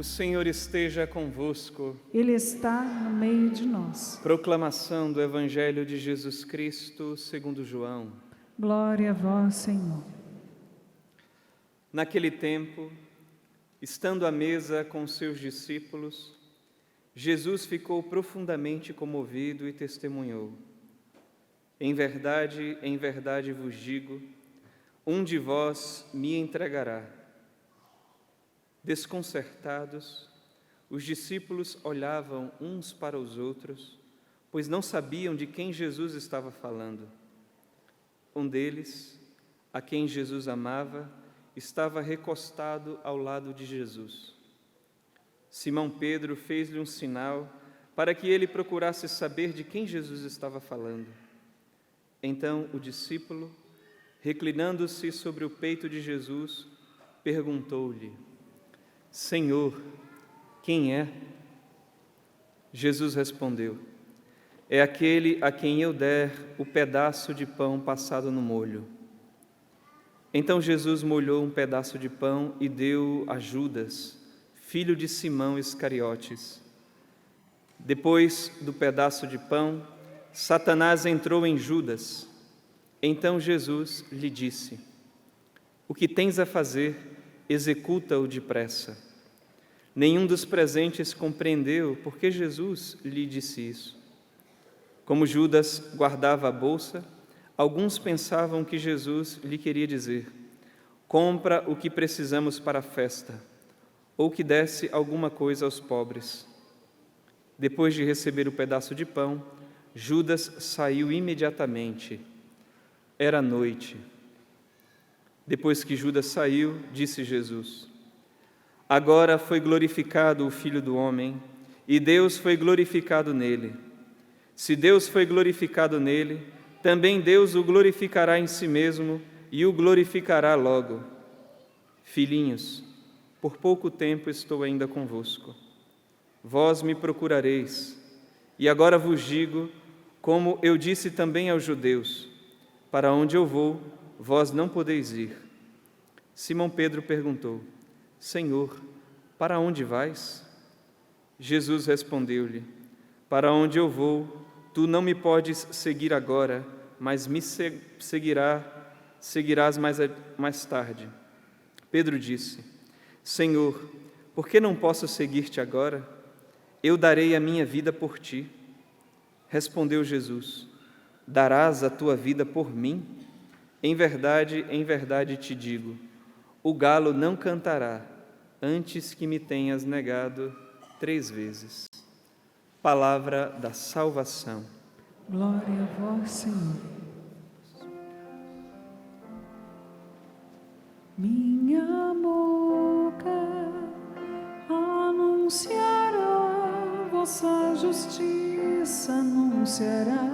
O Senhor esteja convosco. Ele está no meio de nós. Proclamação do Evangelho de Jesus Cristo segundo João. Glória a vós, Senhor. Naquele tempo, estando à mesa com seus discípulos, Jesus ficou profundamente comovido e testemunhou: em verdade vos digo, um de vós me entregará. Desconcertados, os discípulos olhavam uns para os outros, pois não sabiam de quem Jesus estava falando. Um deles, a quem Jesus amava, estava recostado ao lado de Jesus. Simão Pedro fez-lhe um sinal para que ele procurasse saber de quem Jesus estava falando. Então o discípulo, reclinando-se sobre o peito de Jesus, perguntou-lhe: Senhor, quem é? Jesus respondeu: é aquele a quem eu der o pedaço de pão passado no molho. Então Jesus molhou um pedaço de pão e deu a Judas, filho de Simão Iscariotes. Depois do pedaço de pão, Satanás entrou em Judas. Então Jesus lhe disse: o que tens a fazer, executa-o depressa. Nenhum dos presentes compreendeu por que Jesus lhe disse isso. Como Judas guardava a bolsa, alguns pensavam que Jesus lhe queria dizer: compra o que precisamos para a festa, ou que desse alguma coisa aos pobres. Depois de receber o pedaço de pão, Judas saiu imediatamente. Era noite. Depois que Judas saiu, disse Jesus: agora foi glorificado o Filho do Homem, e Deus foi glorificado nele. Se Deus foi glorificado nele, também Deus o glorificará em si mesmo e o glorificará logo. Filhinhos, por pouco tempo estou ainda convosco. Vós me procurareis, e agora vos digo, como eu disse também aos judeus: para onde eu vou, vós não podeis ir. Simão Pedro perguntou: Senhor, para onde vais? Jesus respondeu-lhe: para onde eu vou, tu não me podes seguir agora, mas me seguirás mais tarde. Pedro disse: Senhor, por que não posso seguir-te agora? Eu darei a minha vida por ti. Respondeu Jesus: darás a tua vida por mim? Em verdade te digo, o galo não cantará antes que me tenhas negado 3 vezes. Palavra da salvação. Glória a vós, Senhor. Minha boca anunciará, vossa justiça anunciará,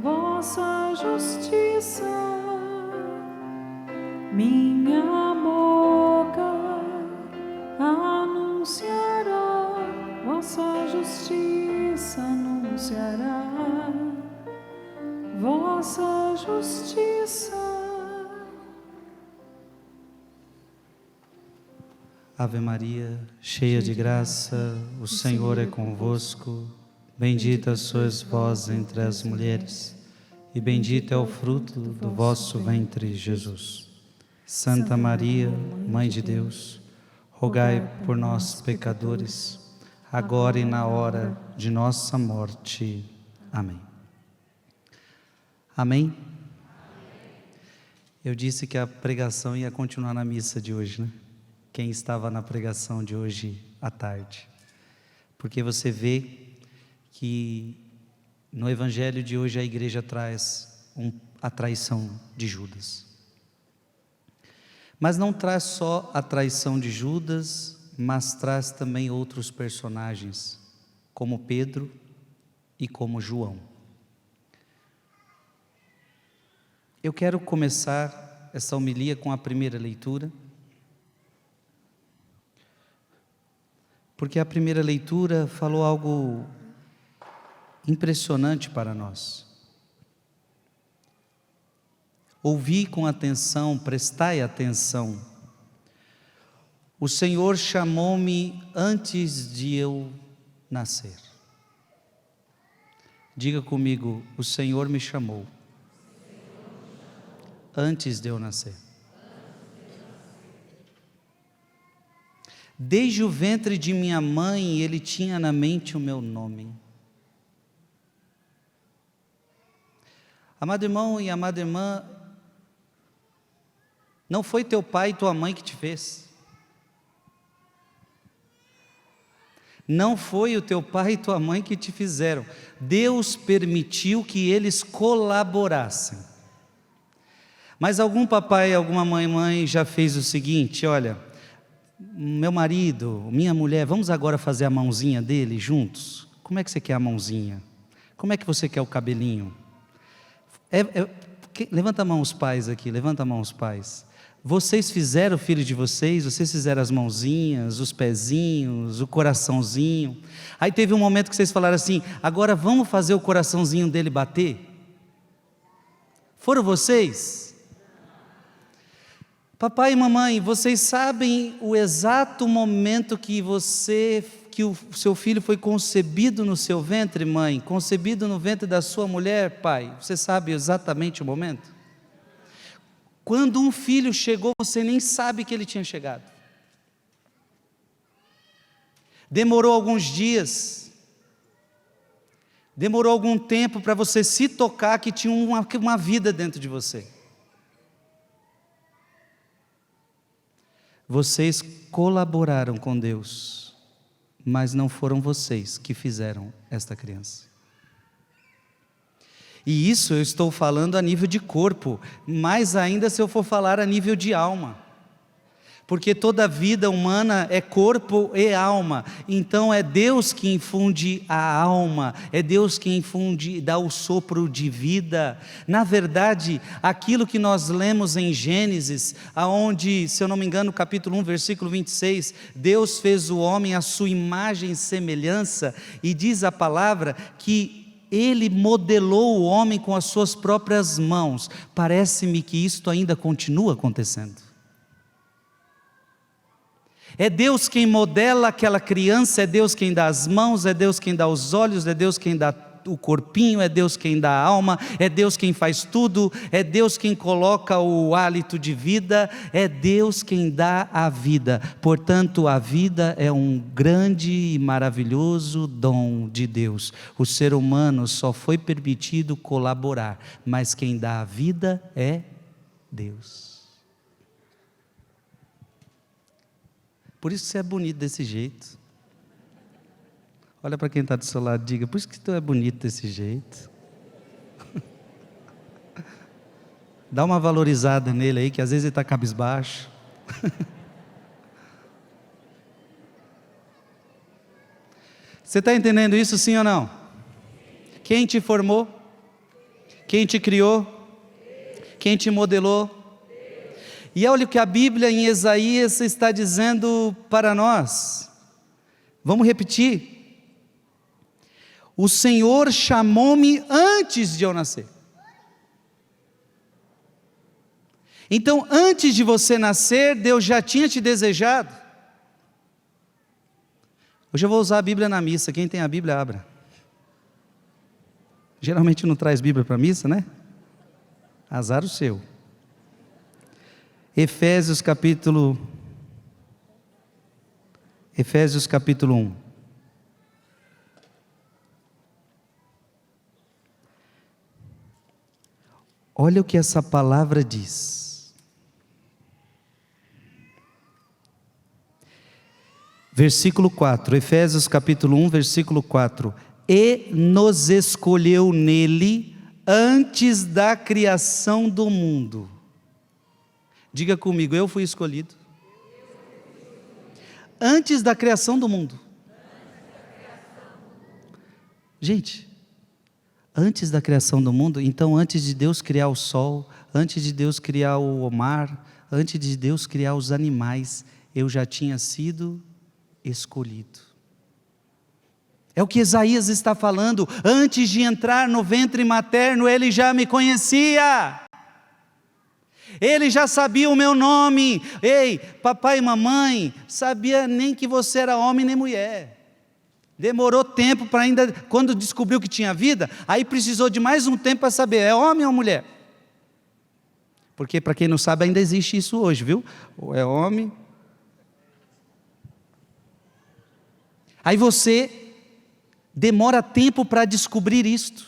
vossa justiça. Minha boca anunciará, vossa justiça anunciará, vossa justiça. Ave Maria, cheia de graça, o Senhor é convosco. Bendita sois vós entre as mulheres, e bendito é o fruto do vosso ventre, Jesus. Santa Maria, Mãe de Deus, rogai por nós, pecadores, agora e na hora de nossa morte. Amém. Amém? Eu disse que a pregação ia continuar na missa de hoje, né? Quem estava na pregação de hoje à tarde. Porque você vê que no Evangelho de hoje a igreja traz a traição de Judas. Mas não traz só a traição de Judas, mas traz também outros personagens, como Pedro e como João. Eu quero começar essa homilia com a primeira leitura, porque a primeira leitura falou algo impressionante para nós. Ouvi com atenção, prestai atenção. O Senhor chamou-me antes de eu nascer. Diga comigo, o Senhor me chamou antes de eu nascer. Desde o ventre de minha mãe, Ele tinha na mente o meu nome. Amado irmão e amada irmã, não foi teu pai e tua mãe que te fez. Não foi o teu pai e tua mãe que te fizeram. Deus permitiu que eles colaborassem. Mas algum papai, alguma mãe já fez o seguinte: olha, meu marido, minha mulher, vamos agora fazer a mãozinha dele juntos? Como é que você quer a mãozinha? Como é que você quer o cabelinho? Levanta a mão os pais aqui, levanta a mão os pais. Vocês fizeram o filho de vocês fizeram as mãozinhas, os pezinhos, o coraçãozinho. Aí teve um momento que vocês falaram assim: agora vamos fazer o coraçãozinho dele bater? Foram vocês? Papai e mamãe, vocês sabem o exato momento que o seu filho foi concebido no seu ventre, mãe? Concebido no ventre da sua mulher, pai? Você sabe exatamente o momento? Quando um filho chegou, você nem sabe que ele tinha chegado. Demorou alguns dias, demorou algum tempo para você se tocar que tinha uma vida dentro de você. Vocês colaboraram com Deus, mas não foram vocês que fizeram esta criança. E isso eu estou falando a nível de corpo, mais ainda se eu for falar a nível de alma. Porque toda vida humana é corpo e alma. Então é Deus que infunde a alma, é Deus que infunde, dá o sopro de vida. Na verdade, aquilo que nós lemos em Gênesis, aonde, se eu não me engano, capítulo 1, versículo 26, Deus fez o homem à sua imagem e semelhança, e diz a palavra que Ele modelou o homem com as suas próprias mãos. Parece-me que isto ainda continua acontecendo. É Deus quem modela aquela criança, é Deus quem dá as mãos, é Deus quem dá os olhos, é Deus quem dá o corpinho, é Deus quem dá a alma, é Deus quem faz tudo, é Deus quem coloca o hálito de vida, é Deus quem dá a vida. Portanto, a vida é um grande e maravilhoso dom de Deus. O ser humano só foi permitido colaborar, mas quem dá a vida é Deus. Por isso que você é bonito desse jeito. Olha para quem está do seu lado e diga: por isso que tu é bonito desse jeito. Dá uma valorizada nele aí, que às vezes ele está cabisbaixo. Você está entendendo isso, sim ou não? Quem te formou? Quem te criou? Quem te modelou? E olha o que a Bíblia em Isaías está dizendo para nós. Vamos repetir. O Senhor chamou-me antes de eu nascer. Então, antes de você nascer, Deus já tinha te desejado. Hoje eu vou usar a Bíblia na missa. Quem tem a Bíblia, abra. Geralmente não traz Bíblia para a missa, né? Azar o seu. Efésios capítulo 1. Olha o que essa palavra diz. Versículo 4, Efésios capítulo 1, versículo 4. E nos escolheu nele antes da criação do mundo. Diga comigo, eu fui escolhido antes da criação do mundo. Gente, antes da criação do mundo, então antes de Deus criar o sol, antes de Deus criar o mar, antes de Deus criar os animais, eu já tinha sido escolhido. É o que Isaías está falando. Antes de entrar no ventre materno, ele já me conhecia. Ele já sabia o meu nome. Ei, papai e mamãe, sabia nem que você era homem nem mulher. Demorou tempo para ainda, quando descobriu que tinha vida, aí precisou de mais um tempo para saber, é homem ou mulher? Porque para quem não sabe ainda existe isso hoje, viu? Ou é homem. Aí você demora tempo para descobrir isto.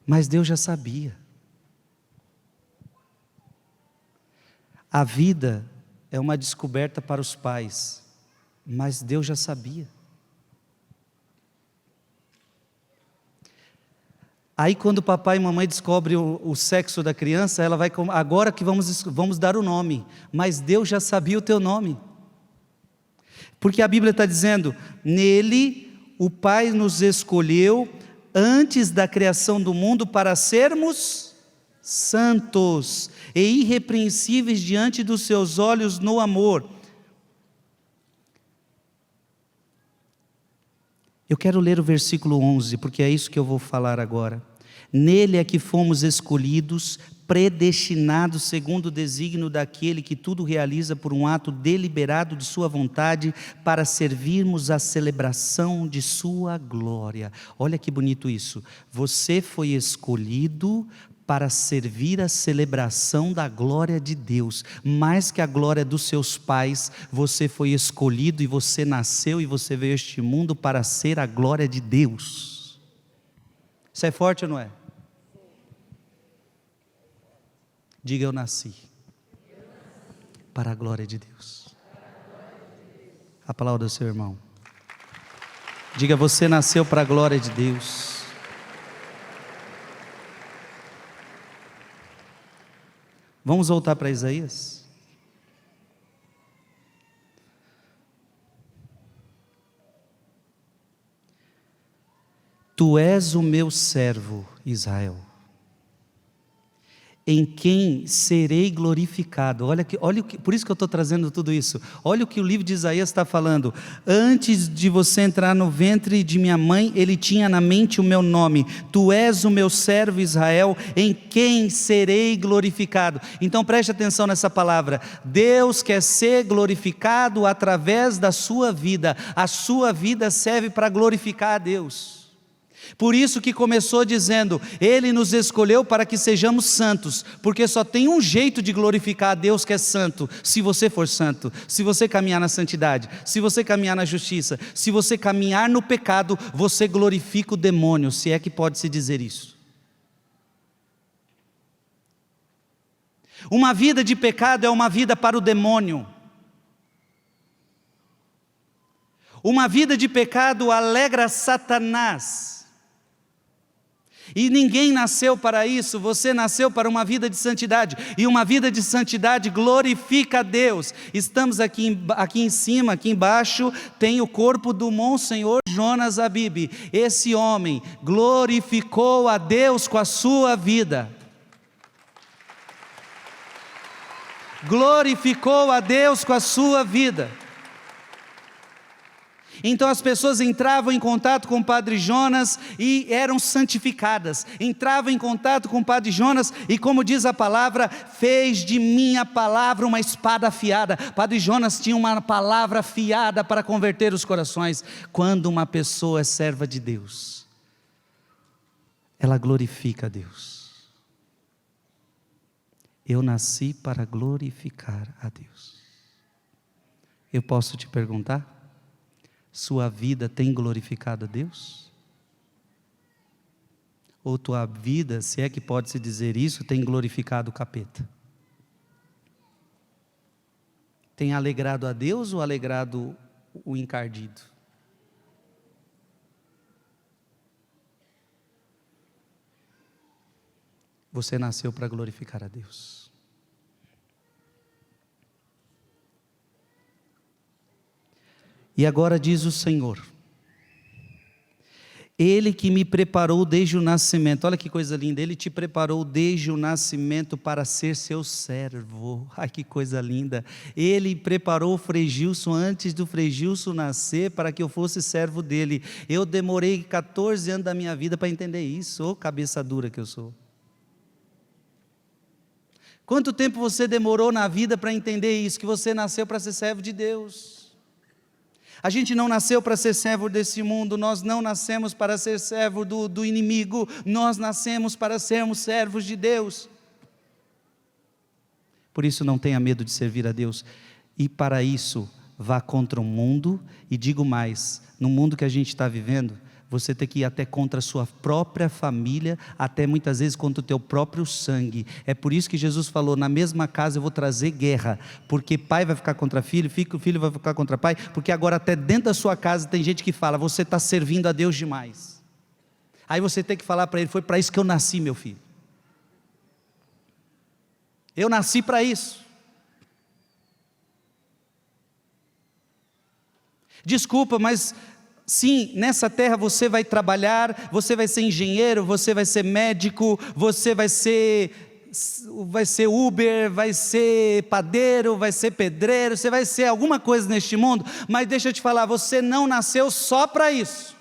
Mas Deus já sabia. A vida é uma descoberta para os pais, mas Deus já sabia. Aí quando papai e mamãe descobrem o sexo da criança, ela vai, agora que vamos dar o nome, mas Deus já sabia o teu nome. Porque a Bíblia está dizendo, nele o Pai nos escolheu antes da criação do mundo para sermos santos e irrepreensíveis diante dos seus olhos no amor. Eu quero ler o versículo 11, porque é isso que eu vou falar agora. Nele é que fomos escolhidos, predestinados segundo o desígnio daquele que tudo realiza por um ato deliberado de sua vontade, para servirmos a celebração de sua glória. Olha que bonito isso. Você foi escolhido para servir a celebração da glória de Deus, mais que a glória dos seus pais. Você foi escolhido e você nasceu e você veio a este mundo para ser a glória de Deus. Isso é forte ou não é? Diga, eu nasci para a glória de Deus. Aplauda o seu irmão. Diga, você nasceu para a glória de Deus. Vamos voltar para Isaías? Tu és o meu servo, Israel, em quem serei glorificado. Por isso que eu estou trazendo tudo isso. Olha o que o livro de Isaías está falando. Antes de você entrar no ventre de minha mãe, ele tinha na mente o meu nome. Tu és o meu servo Israel, em quem serei glorificado. Então preste atenção nessa palavra. Deus quer ser glorificado através da sua vida. A sua vida serve para glorificar a Deus. Por isso que começou dizendo, Ele nos escolheu para que sejamos santos, porque só tem um jeito de glorificar a Deus que é santo, se você for santo, se você caminhar na santidade, se você caminhar na justiça, se você caminhar no pecado, você glorifica o demônio, se é que pode se dizer isso. Uma vida de pecado é uma vida para o demônio. Uma vida de pecado alegra Satanás. E ninguém nasceu para isso, você nasceu para uma vida de santidade, e uma vida de santidade glorifica a Deus. Estamos aqui em cima, aqui embaixo, tem o corpo do Monsenhor Jonas Abib. Esse homem glorificou a Deus com a sua vida. Glorificou a Deus com a sua vida. Então as pessoas entravam em contato com o Padre Jonas e eram santificadas. Entravam em contato com o Padre Jonas e, como diz a palavra, fez de mim a palavra uma espada afiada. Padre Jonas tinha uma palavra afiada para converter os corações. Quando uma pessoa é serva de Deus, ela glorifica a Deus. Eu nasci para glorificar a Deus. Eu posso te perguntar? Sua vida tem glorificado a Deus? Ou tua vida, se é que pode se dizer isso, tem glorificado o capeta? Tem alegrado a Deus ou alegrado o encardido? Você nasceu para glorificar a Deus. E agora diz o Senhor, Ele que me preparou desde o nascimento, olha que coisa linda, Ele te preparou desde o nascimento para ser seu servo. Ai, que coisa linda. Ele preparou o Frei Gilson antes do Frei Gilson nascer para que eu fosse servo dele. Eu demorei 14 anos da minha vida para entender isso. Ô, cabeça dura que eu sou. Quanto tempo você demorou na vida para entender isso, que você nasceu para ser servo de Deus? A gente não nasceu para ser servo desse mundo, nós não nascemos para ser servo do inimigo, nós nascemos para sermos servos de Deus. Por isso não tenha medo de servir a Deus, e para isso vá contra o mundo, e digo mais, no mundo que a gente está vivendo, você tem que ir até contra a sua própria família, até muitas vezes contra o teu próprio sangue. É por isso que Jesus falou, na mesma casa eu vou trazer guerra, porque pai vai ficar contra filho, filho vai ficar contra pai, porque agora até dentro da sua casa tem gente que fala, você está servindo a Deus demais. Aí você tem que falar para ele, foi para isso que eu nasci, meu filho. Eu nasci para isso. Desculpa, mas sim, nessa terra você vai trabalhar, você vai ser engenheiro, você vai ser médico, você vai ser Uber, vai ser padeiro, vai ser pedreiro, você vai ser alguma coisa neste mundo, mas deixa eu te falar, você não nasceu só para isso.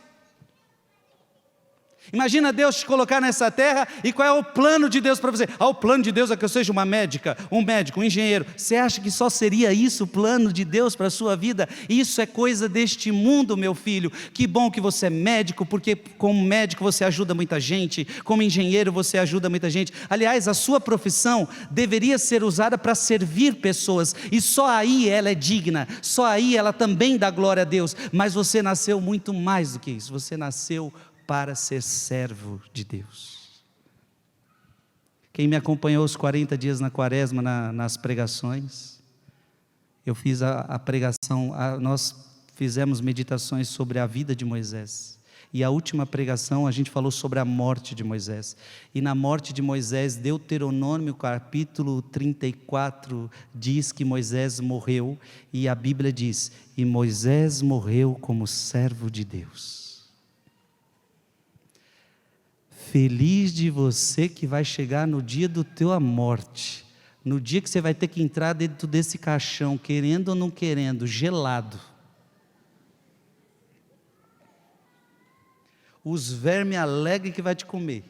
Imagina Deus te colocar nessa terra, e qual é o plano de Deus para você? O plano de Deus é que eu seja uma médica, um médico, um engenheiro. Você acha que só seria isso o plano de Deus para a sua vida? Isso é coisa deste mundo, meu filho. Que bom que você é médico, porque como médico você ajuda muita gente, como engenheiro você ajuda muita gente. Aliás, a sua profissão deveria ser usada para servir pessoas, e só aí ela é digna, só aí ela também dá glória a Deus. Mas você nasceu muito mais do que isso, você nasceu para ser servo de Deus. Quem me acompanhou os 40 dias na quaresma, nas pregações, eu fiz a pregação, nós fizemos meditações sobre a vida de Moisés, e a última pregação a gente falou sobre a morte de Moisés, e na morte de Moisés, Deuteronômio capítulo 34, diz que Moisés morreu, e a Bíblia diz, e Moisés morreu como servo de Deus. Feliz de você que vai chegar no dia do teu morte, no dia que você vai ter que entrar dentro desse caixão, querendo ou não querendo, gelado. Os vermes alegres que vai te comer.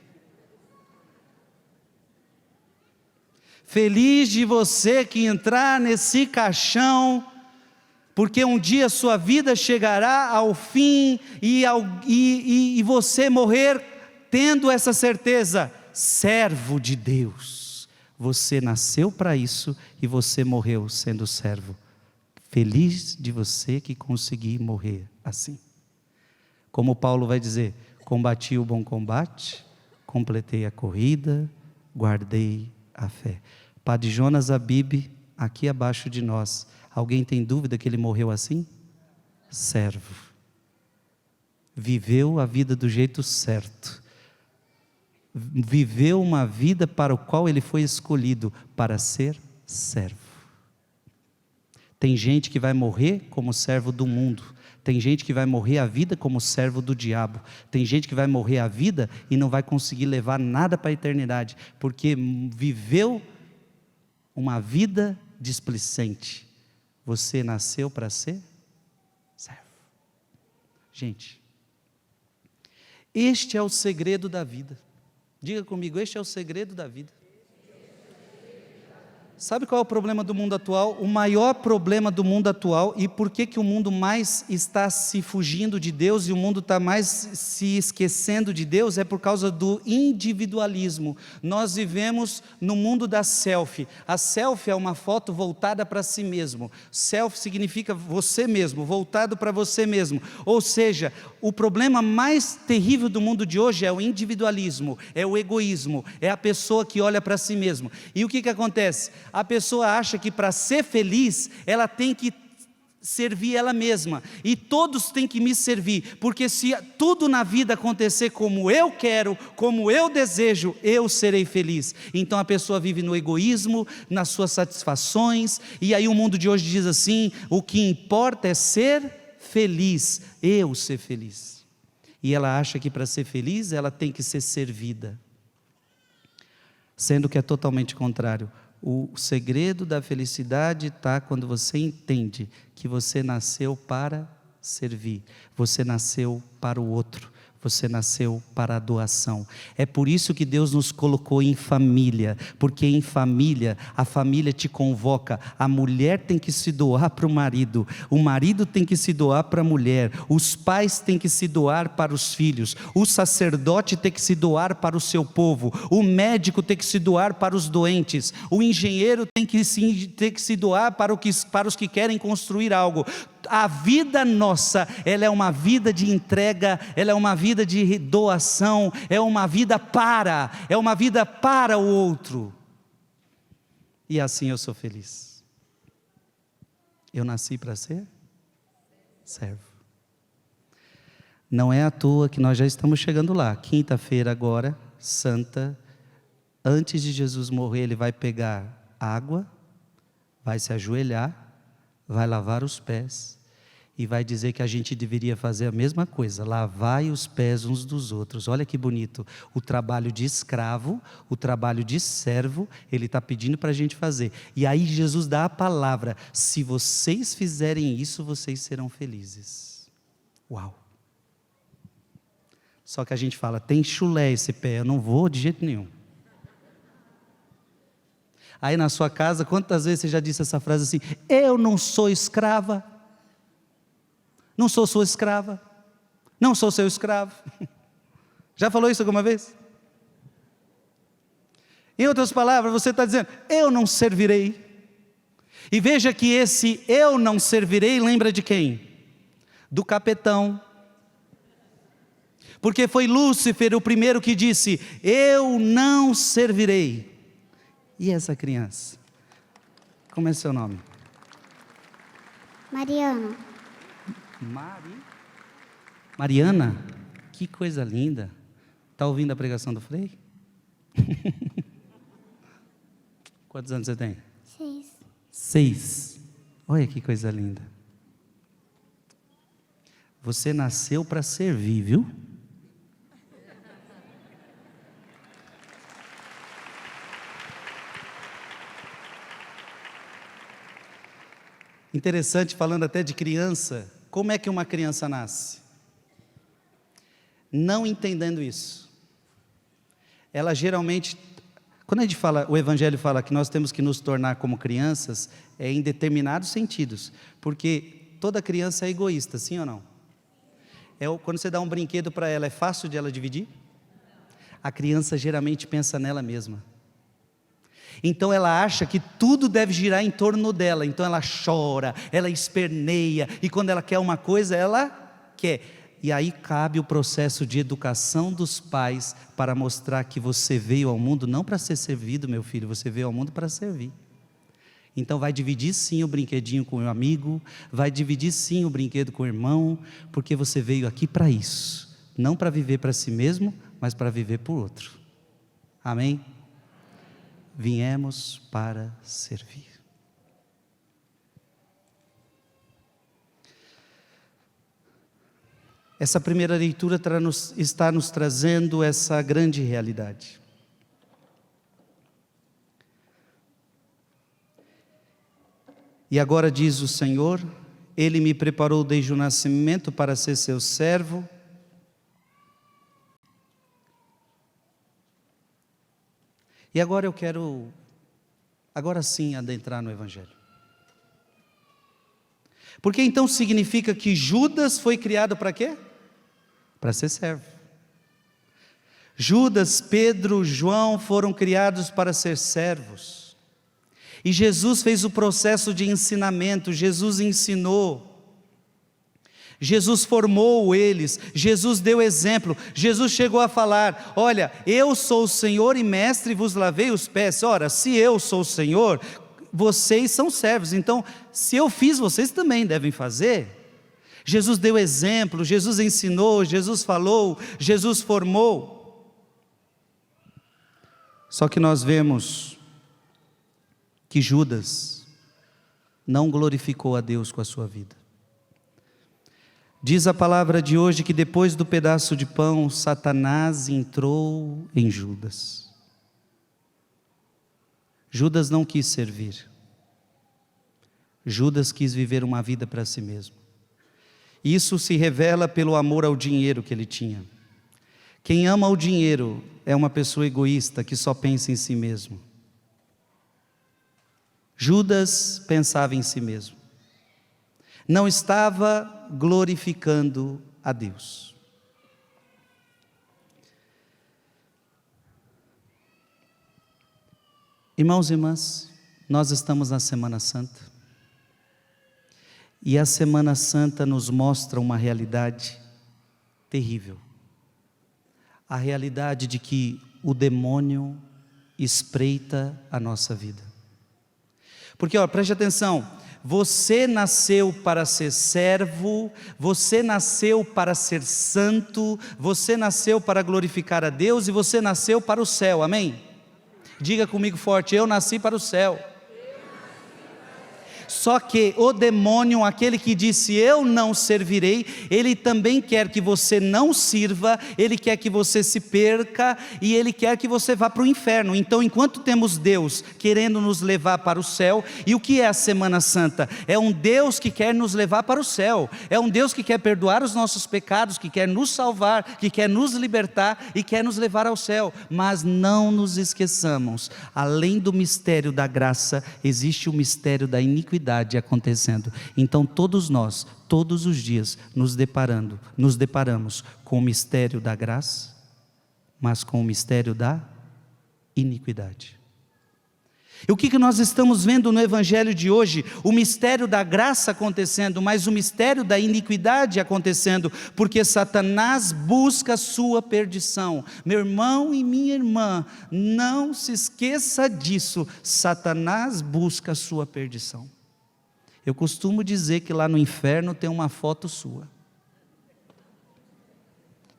Feliz de você que entrar nesse caixão, porque um dia sua vida chegará ao fim, e você morrer tendo essa certeza, servo de Deus. Você nasceu para isso e você morreu sendo servo. Feliz de você que conseguiu morrer assim. Como Paulo vai dizer, combati o bom combate, completei a corrida, guardei a fé. Padre Jonas Abib, aqui abaixo de nós, alguém tem dúvida que ele morreu assim? Servo. Viveu a vida do jeito certo. Viveu uma vida para o qual ele foi escolhido, para ser servo. Tem gente que vai morrer como servo do mundo, tem gente que vai morrer a vida como servo do diabo, tem gente que vai morrer a vida e não vai conseguir levar nada para a eternidade, porque viveu uma vida displicente. Você nasceu para ser servo. Gente, este é o segredo da vida. Diga comigo, este é o segredo da vida. Sabe qual é o problema do mundo atual? O maior problema do mundo atual, e por que o mundo mais está se fugindo de Deus e o mundo está mais se esquecendo de Deus, é por causa do individualismo. Nós vivemos no mundo da selfie. A selfie é uma foto voltada para si mesmo. Selfie significa você mesmo, voltado para você mesmo. Ou seja, o problema mais terrível do mundo de hoje é o individualismo, é o egoísmo, é a pessoa que olha para si mesmo. E o que acontece? A pessoa acha que para ser feliz, ela tem que servir ela mesma, e todos têm que me servir, porque se tudo na vida acontecer como eu quero, como eu desejo, eu serei feliz. Então a pessoa vive no egoísmo, nas suas satisfações, e aí o mundo de hoje diz assim, o que importa é ser feliz, eu ser feliz. E ela acha que para ser feliz, ela tem que ser servida, sendo que é totalmente contrário. O segredo da felicidade está quando você entende que você nasceu para servir, você nasceu para o outro, Você nasceu para a doação. É por isso que Deus nos colocou em família, porque em família, a família te convoca. A mulher tem que se doar para o marido tem que se doar para a mulher, os pais têm que se doar para os filhos, o sacerdote tem que se doar para o seu povo, o médico tem que se doar para os doentes, o engenheiro tem que se doar para os que querem construir algo. A vida nossa, ela é uma vida de entrega, ela é uma vida de doação, é uma vida para o outro. E assim eu sou feliz. Eu nasci para ser servo. Não é à toa que nós já estamos chegando lá. Quinta-feira agora, santa, antes de Jesus morrer, ele vai pegar água, vai se ajoelhar, vai lavar os pés e vai dizer que a gente deveria fazer a mesma coisa, lavai os pés uns dos outros. Olha que bonito, o trabalho de escravo, o trabalho de servo, ele está pedindo para a gente fazer. E aí Jesus dá a palavra: se vocês fizerem isso, vocês serão felizes. Uau! Só que a gente fala, tem chulé esse pé, eu não vou de jeito nenhum. Aí na sua casa, quantas vezes você já disse essa frase assim: eu não sou escrava, não sou sua escrava, não sou seu escravo. Já falou isso alguma vez? Em outras palavras, você está dizendo, eu não servirei. E veja que esse eu não servirei lembra de quem? Do capetão. Porque foi Lúcifer o primeiro que disse, eu não servirei. E essa criança? Como é seu nome? Mariana. Mariana? Que coisa linda. Está ouvindo a pregação do Frei? Quantos anos você tem? 6. 6. Olha que coisa linda. Você nasceu para servir, viu? Interessante, falando até de criança, como é que uma criança nasce? Não entendendo isso. Ela geralmente, quando a gente fala, o Evangelho fala que nós temos que nos tornar como crianças, é em determinados sentidos, porque toda criança é egoísta, sim ou não? Quando você dá um brinquedo para ela, é fácil de ela dividir? A criança geralmente pensa nela mesma. Então ela acha que tudo deve girar em torno dela, então ela chora, ela esperneia, e quando ela quer uma coisa, ela quer. E aí cabe o processo de educação dos pais para mostrar que você veio ao mundo não para ser servido, meu filho, você veio ao mundo para servir. Então vai dividir sim o brinquedinho com o amigo, vai dividir sim o brinquedo com o irmão, porque você veio aqui para isso, não para viver para si mesmo, mas para viver por outro. Amém? Viemos para servir. Essa primeira leitura está nos trazendo essa grande realidade. E agora diz o Senhor, Ele me preparou desde o nascimento para ser seu servo. E agora eu quero, agora sim, adentrar no Evangelho. Porque então significa que Judas foi criado para quê? Para ser servo. Judas, Pedro, João foram criados para ser servos. E Jesus fez o processo de ensinamento, Jesus ensinou. Jesus formou eles, Jesus deu exemplo, Jesus chegou a falar, olha, eu sou o Senhor e mestre e vos lavei os pés. Ora, se eu sou o Senhor, vocês são servos, então se eu fiz, vocês também devem fazer. Jesus deu exemplo, Jesus ensinou, Jesus falou, Jesus formou. Só que nós vemos que Judas não glorificou a Deus com a sua vida. Diz a palavra de hoje que depois do pedaço de pão, Satanás entrou em Judas. Judas não quis servir. Judas quis viver uma vida para si mesmo. Isso se revela pelo amor ao dinheiro que ele tinha. Quem ama o dinheiro é uma pessoa egoísta que só pensa em si mesmo. Judas pensava em si mesmo. Não estava glorificando a Deus. Irmãos e irmãs, nós estamos na Semana Santa. E a Semana Santa nos mostra uma realidade terrível. A realidade de que o demônio espreita a nossa vida. Porque, preste atenção, você nasceu para ser servo, você nasceu para ser santo, você nasceu para glorificar a Deus e você nasceu para o céu, amém? Diga comigo forte, eu nasci para o céu. Só que o demônio, aquele que disse eu não servirei, ele também quer que você não sirva, ele quer que você se perca e ele quer que você vá para o inferno. Então, enquanto temos Deus querendo nos levar para o céu, e o que é a Semana Santa? É um Deus que quer nos levar para o céu, é um Deus que quer perdoar os nossos pecados, que quer nos salvar, que quer nos libertar e quer nos levar ao céu. Mas não nos esqueçamos, além do mistério da graça, existe o mistério da iniquidade acontecendo. Então todos nós, todos os dias, nos deparamos com o mistério da graça, mas com o mistério da iniquidade. E o que nós estamos vendo no Evangelho de hoje? O mistério da graça acontecendo, mas o mistério da iniquidade acontecendo, porque Satanás busca a sua perdição. Meu irmão e minha irmã, não se esqueça disso, Satanás busca a sua perdição. Eu costumo dizer que lá no inferno tem uma foto sua.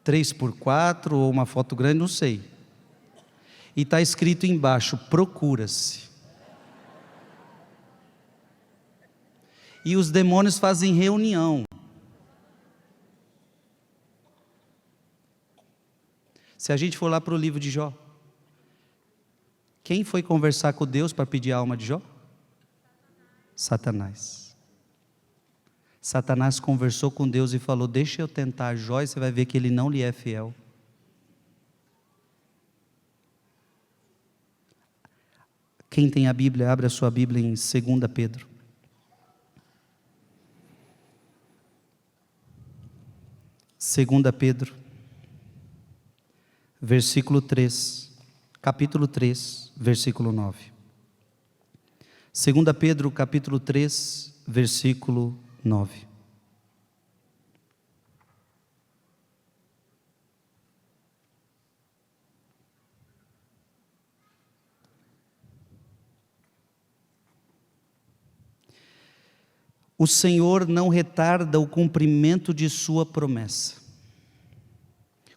3x4 ou uma foto grande, não sei. E está escrito embaixo, procura-se. E os demônios fazem reunião. Se a gente for lá para o livro de Jó, quem foi conversar com Deus para pedir a alma de Jó? Satanás. Satanás conversou com Deus e falou, deixa eu tentar Jó e você vai ver que ele não lhe é fiel. Quem tem a Bíblia, abre a sua Bíblia em 2 Pedro. 2 Pedro, versículo 3, capítulo 3, versículo 9. 2 Pedro, capítulo 3, versículo 9. O Senhor não retarda o cumprimento de sua promessa,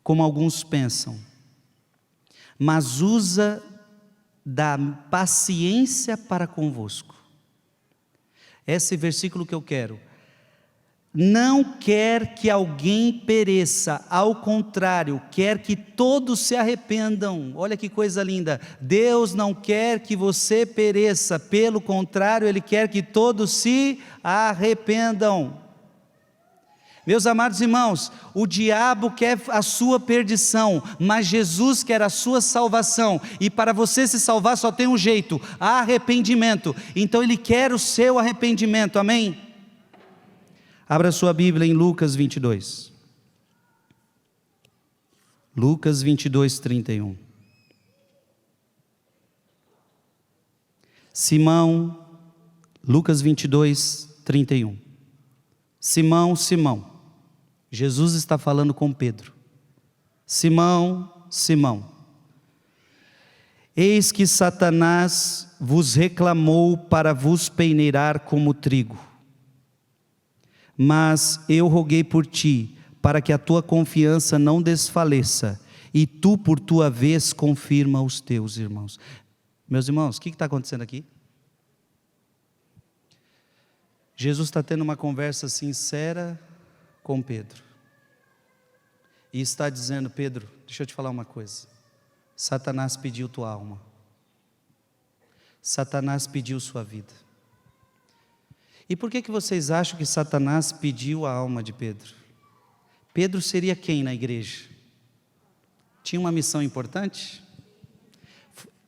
como alguns pensam, mas usa da paciência para convosco. Esse versículo que eu quero. Não quer que alguém pereça, ao contrário, quer que todos se arrependam. Olha que coisa linda. Deus não quer que você pereça, pelo contrário, Ele quer que todos se arrependam. Meus amados irmãos, o diabo quer a sua perdição, mas Jesus quer a sua salvação, e para você se salvar só tem um jeito, arrependimento. Então Ele quer o seu arrependimento, amém? Abra sua Bíblia em Lucas 22. Lucas 22, 31. Simão, Lucas 22, 31. Simão, Simão. Jesus está falando com Pedro. Simão, Simão, eis que Satanás vos reclamou para vos peneirar como trigo. Mas eu roguei por ti, para que a tua confiança não desfaleça, e tu por tua vez confirma os teus irmãos. Meus irmãos, o que está acontecendo aqui? Jesus está tendo uma conversa sincera com Pedro, e está dizendo, Pedro, deixa eu te falar uma coisa, Satanás pediu tua alma, Satanás pediu sua vida. E por que vocês acham que Satanás pediu a alma de Pedro? Pedro seria quem na igreja? tinha uma missão importante.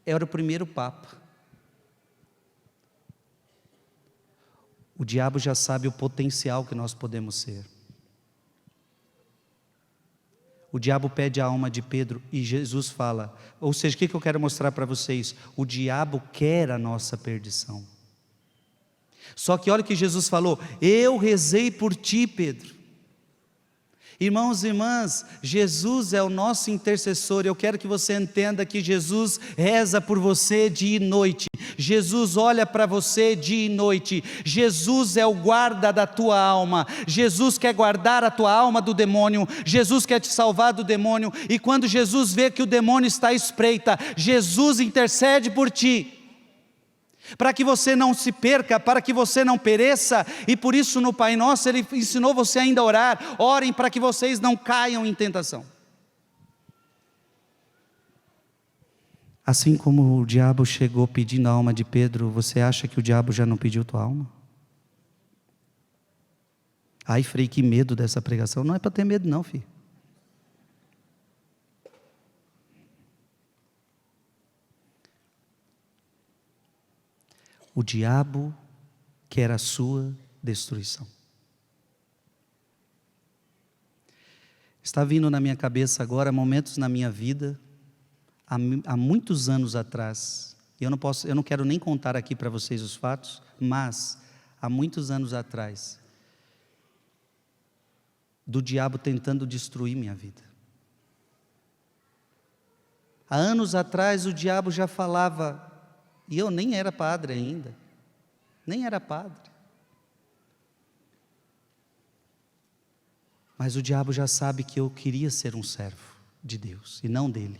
Era o primeiro Papa. O diabo já sabe o potencial que nós podemos ser. O diabo pede a alma de Pedro e Jesus fala, ou seja, o que eu quero mostrar para vocês? O diabo quer a nossa perdição. Só que olha o que Jesus falou, eu rezei por ti, Pedro. Irmãos e irmãs, Jesus é o nosso intercessor. Eu quero que você entenda que Jesus reza por você dia e noite. Jesus olha para você dia e noite. Jesus é o guarda da tua alma. Jesus quer guardar a tua alma do demônio. Jesus quer te salvar do demônio. E quando Jesus vê que o demônio está à espreita, Jesus intercede por ti, para que você não se perca, para que você não pereça. E por isso no Pai Nosso Ele ensinou você ainda a orar. Orem para que vocês não caiam em tentação. Assim como o diabo chegou pedindo a alma de Pedro, você acha que o diabo já não pediu tua alma? Ai, Frei, que medo dessa pregação. Não é para ter medo não, filho. O diabo quer a sua destruição. Está vindo na minha cabeça agora momentos na minha vida, há muitos anos atrás. Eu não quero nem contar aqui para vocês os fatos, mas há muitos anos atrás, do diabo tentando destruir minha vida. Há anos atrás o diabo já falava. E eu nem era padre ainda, nem era padre. Mas o diabo já sabe que eu queria ser um servo de Deus e não dele.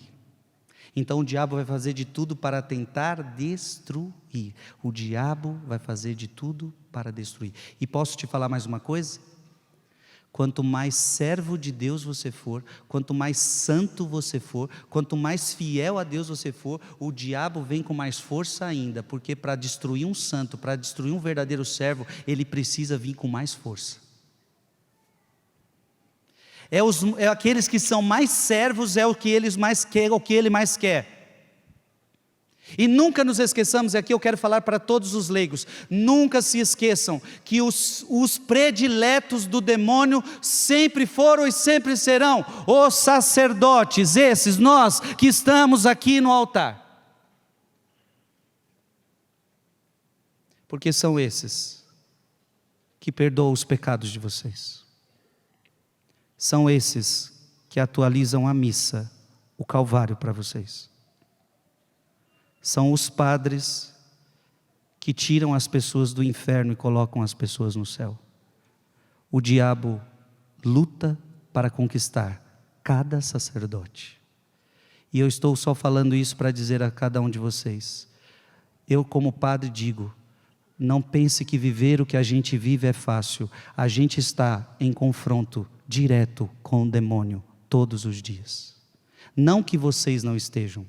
Então o diabo vai fazer de tudo para tentar destruir. O diabo vai fazer de tudo para destruir. E posso te falar mais uma coisa? Quanto mais servo de Deus você for, quanto mais santo você for, quanto mais fiel a Deus você for, o diabo vem com mais força ainda, porque para destruir um santo, para destruir um verdadeiro servo, ele precisa vir com mais força. É aqueles que são mais servos, é o que eles mais querem, o que ele mais quer. E nunca nos esqueçamos, e aqui eu quero falar para todos os leigos, nunca se esqueçam que os prediletos do demônio sempre foram e sempre serão os sacerdotes, esses nós que estamos aqui no altar. Porque são esses que perdoam os pecados de vocês. São esses que atualizam a missa, o Calvário para vocês. São os padres que tiram as pessoas do inferno e colocam as pessoas no céu. O diabo luta para conquistar cada sacerdote. E eu estou só falando isso para dizer a cada um de vocês. Eu como padre digo, não pense que viver o que a gente vive é fácil. A gente está em confronto direto com o demônio todos os dias. Não que vocês não estejam.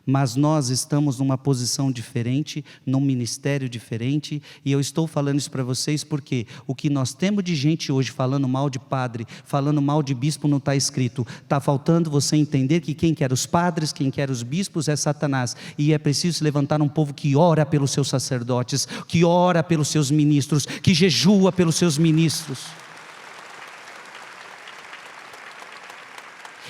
Mas nós estamos numa posição diferente, num ministério diferente, e eu estou falando isso para vocês porque o que nós temos de gente hoje falando mal de padre, falando mal de bispo não está escrito. Está faltando você entender que quem quer os padres, quem quer os bispos é Satanás, e é preciso se levantar um povo que ora pelos seus sacerdotes, que ora pelos seus ministros, que jejua pelos seus ministros.